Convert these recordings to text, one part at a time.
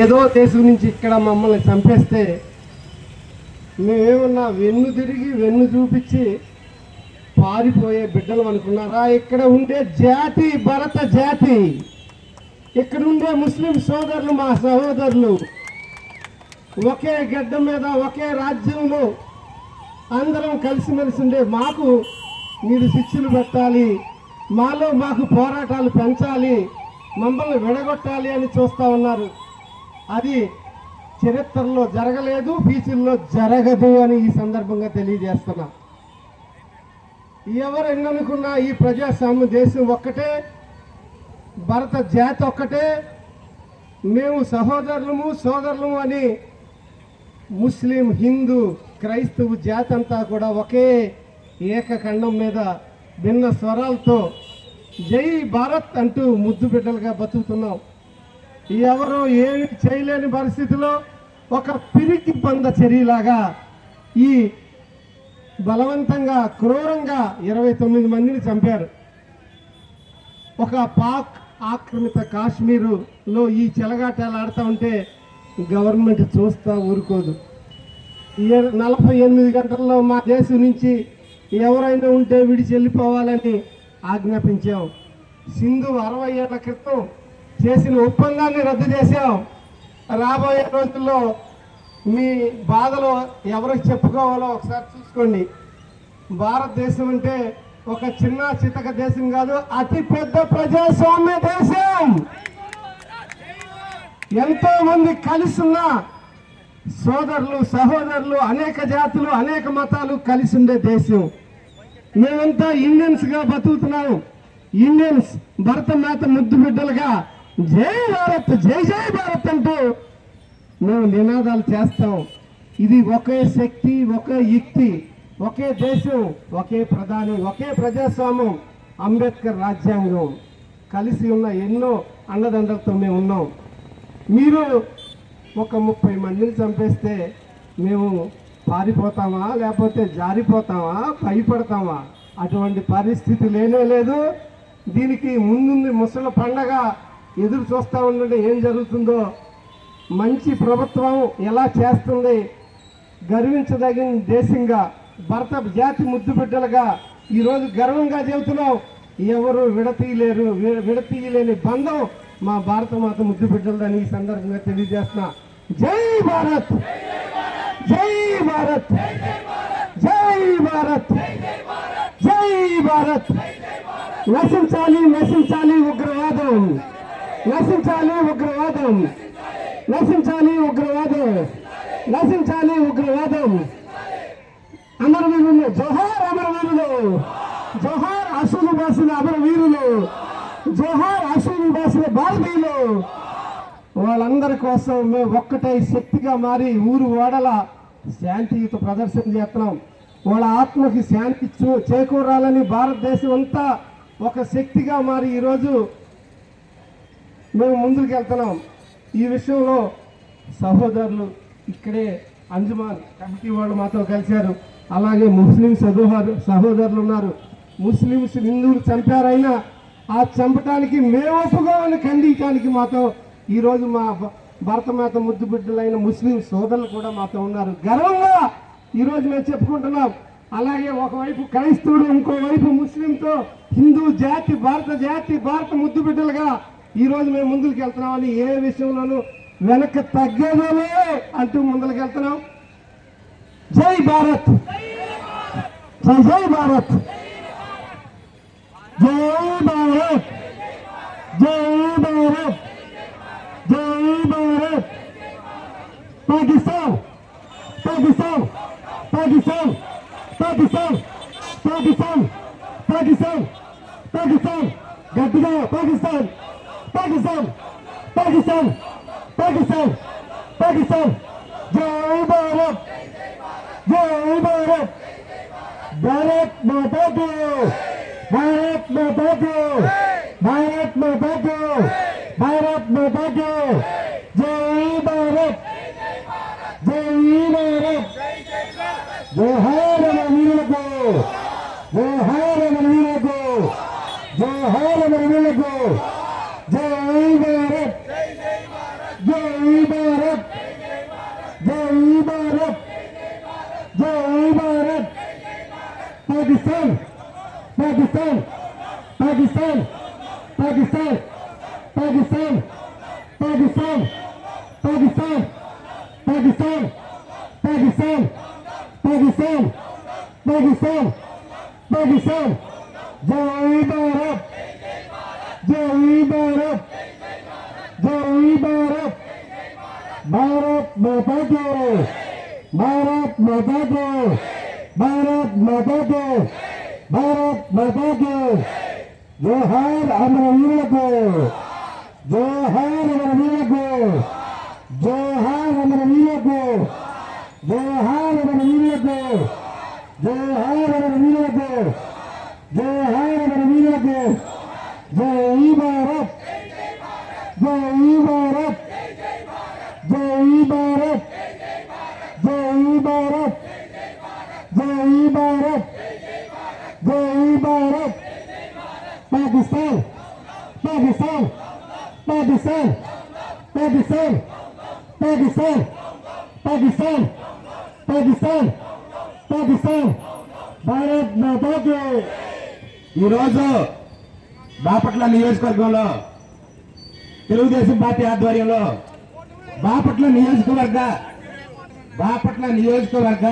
ఏదో దేశం నుంచి ఇక్కడ మమ్మల్ని చంపేస్తే మేమేమన్నా వెన్ను తిరిగి వెన్ను చూపించి పారిపోయే బిడ్డలు అనుకున్నారా? ఇక్కడ ఉండే జాతి భరత జాతి, ఇక్కడ ఉండే ముస్లిం సోదరులు మా సహోదరులు ఒకే గడ్డ మీద ఒకే రాజ్యంలో అందరం కలిసిమెలిసి ఉండే మాకు మీరు శిక్షలు పెట్టాలి, మాకు పోరాటాలు పెంచాలి, మమ్మల్ని విడగొట్టాలి అని చూస్తూ ఉన్నారు. అది చరిత్రలో జరగలేదు, ఫ్యూచర్లో జరగదు అని ఈ సందర్భంగా తెలియజేస్తున్నా. ఎవరు ఎన్ననుకున్నా ఈ ప్రజాస్వామ్య దేశం ఒక్కటే, భరత జాతి ఒక్కటే, మేము సహోదరులము సోదరులము అని ముస్లిం హిందూ క్రైస్తవ జాతి అంతా కూడా ఒకే ఏకఖండం మీద భిన్న స్వరాలతో జై భారత్ అంటూ ముద్దు బిడ్డలుగా బతుకుతున్నాం. ఎవరో ఏమి చేయలేని పరిస్థితిలో ఒక పిరికి పంద చర్యలాగా ఈ బలవంతంగా క్రూరంగా 29 మందిని చంపారు. ఒక పాక్ ఆక్రమిత కాశ్మీరులో ఈ చెలగాటాలు ఆడుతూ ఉంటే గవర్నమెంట్ చూస్తూ ఊరుకోదు. 48 గంటల్లో మా దేశం నుంచి ఎవరైనా ఉంటే విడిచి వెళ్ళిపోవాలని ఆజ్ఞాపించాం. సింధు 60 ఏళ్ల క్రితం చేసిన ఒప్పందాన్ని రద్దు చేశాం. రాబోయే రోజుల్లో మీ బాధలో ఎవరికి చెప్పుకోవాలో ఒకసారి చూసుకోండి. భారతదేశం అంటే ఒక చిన్న చితక దేశం కాదు, అతి పెద్ద ప్రజాస్వామ్య దేశం. ఎంతో మంది కలిసి ఉన్న సోదరులు సహోదరులు, అనేక జాతులు అనేక మతాలు కలిసి ఉండే దేశం. మేమంతా ఇండియన్స్గా బతుకుతున్నాము. ఇండియన్స్ భరత మాత ముద్దు బిడ్డలుగా జై భారత్ జై జై భారత్ అంటూ మేము నినాదాలు చేస్తాం. ఇది ఒకే శక్తి, ఒకే యుక్తి, ఒకే దేశం, ఒకే ప్రధాని, ఒకే ప్రజాస్వామ్యం, అంబేద్కర్ రాజ్యాంగం. కలిసి ఉన్న ఎన్నో అండదండలతో మేము ఉన్నాం. మీరు ఒక 30 మందిని చంపేస్తే మేము పారిపోతామా, లేకపోతే జారిపోతామా, భయపడతామా? అటువంటి పరిస్థితి లేనే లేదు. దీనికి ముందుంది ముసలి పండగ. ఎదురు చూస్తూ ఉండండి ఏం జరుగుతుందో. మంచి ప్రభుత్వం ఎలా చేస్తుంది, గర్వించదగిన దేశంగా భరత జాతి ముద్దు బిడ్డలుగా ఈరోజు గర్వంగా చెబుతున్నాం. ఎవరు విడతీయలేని బంధం మా భారత మాత ముద్దు బిడ్డలని ఈ సందర్భంగా తెలియజేస్తున్నా. జై భారత్ జై భారత్ జై భారత్ జై భారత్. నశించాలి నశించాలి ఉగ్రవాదం, నశించాలి ఉగ్రవాదం, నశించాలి ఉగ్రవాదం, నశించాలి ఉగ్రవాదం. అమరవీరులు జోహార్, అమరవీరులు జోహార్, అశ్విని బాసిన అమరవీరులు జోహార్, అశ్విని బాసిన భారతీయులు. వాళ్ళందరి కోసం మేము ఒక్కటై శక్తిగా మారి ఊరు ఓడల శాంతియుత ప్రదర్శన చేస్తున్నాం. వాళ్ళ ఆత్మకి శాంతి చేకూరాలని భారతదేశం అంతా ఒక శక్తిగా మారి ఈరోజు మేము ముందుకు వెళ్తున్నాం. ఈ విషయంలో సహోదరులు ఇక్కడే అంజుమాన్ కమిటీ వాళ్ళు మాతో కలిశారు. అలాగే ముస్లిం సహోదరులు ఉన్నారు. ముస్లింస్ హిందువులు చంపారైనా ఆ చంపటానికి మేము ఒప్పుకోవాలని ఖండించడానికి మాతో ఈరోజు మా భరతమాత ముద్దు బిడ్డలైన ముస్లిం సోదరులు కూడా మాతో ఉన్నారు. గర్వంగా ఈరోజు మేము చెప్పుకుంటున్నాం. అలాగే ఒకవైపు క్రైస్తవుడు, ఇంకోవైపు ముస్లింతో హిందూ జాతి, భారత ముద్దు బిడ్డలుగా ఈరోజు మేము ముందుకు వెళ్తున్నామని ఏ విషయంలోనూ వెనక్కి తగ్గేదేలే అంటూ ముందుకు వెళ్తున్నాం. జై భారత్ జై జై భారత్ జై భారత్ జై భారత్ జై భారత్. పాకిస్తాన్ పాకిస్తాన్ పాకిస్తాన్ పాకిస్తాన్ పాకిస్తాన్ పాకిస్తాన్ పాకిస్తాన్ గట్టిగా పాకిస్తాన్ పాకిస్తాన్ పాకిస్తాన్ పాకిస్తాన్ పాకిస్తాన్. జై భారత్ జై భారత్. భారత్ మాతా కీ, భారత్ మాతా కీ, భారత్ మాతా కీ, భారత్ మాతా కీ. జై భారత్ జై భారత్. జోహార్ అమరవీరులకు, జోహార్ అమరవీరులకు, జోహార్ అమరవీరులకు. జై భారత్ జై భారత్ జై భారత్ జై భారత్ పాకిస్తాన్ పాకిస్తాన్ పాకిస్తాన్ పాకిస్తాన్ పాకిస్తాన్ పాకిస్తాన్ పాకిస్తాన్ పాకిస్తాన్ పాకిస్తాన్ పాకిస్తాన్ పాకిస్తాన్ పాకిస్తాన్ జై భారత్ జై భారత్ జై భారత్ భారత్ మాతా కీ భారత్ మాతా కీ భారత్ మాతా కీ భారత్ మాతా కీ జోహార్ అమరవీరులకు జోహార్ అమరవీరులకు జోహార్ అమరవీరులకు జోహార్ అమరవీరులకు జోహార్ అమరవీరులకు జోహార్ అమరవీరులకు జై భారత్ జై భారత్ జై భారత్ జై భారత్ జై భారత్ జై భారత్ పాకిస్తాన్ పాకిస్తాన్ పాకిస్తాన్ పాకిస్తాన్ పాకిస్తాన్ పాకిస్తాన్ పాకిస్తాన్ పాకిస్తాన్ భారత్ మాతా కీ. ఈరోజు బాపట్ల నియోజకవర్గంలో తెలుగుదేశం పార్టీ ఆధ్వర్యంలో బాపట్ల నియోజకవర్గ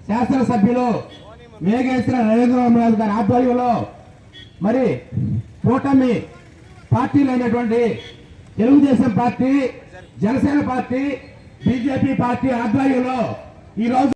శాసనసభ్యులు మేఘేశ్వర నరేంద్రరావు గారి ఆధ్వర్యంలో మరి కూటమి పార్టీలైనటువంటి Telugu Desam party, Janasena party, BJP party ఆధ్వర్యంలో ఈరోజు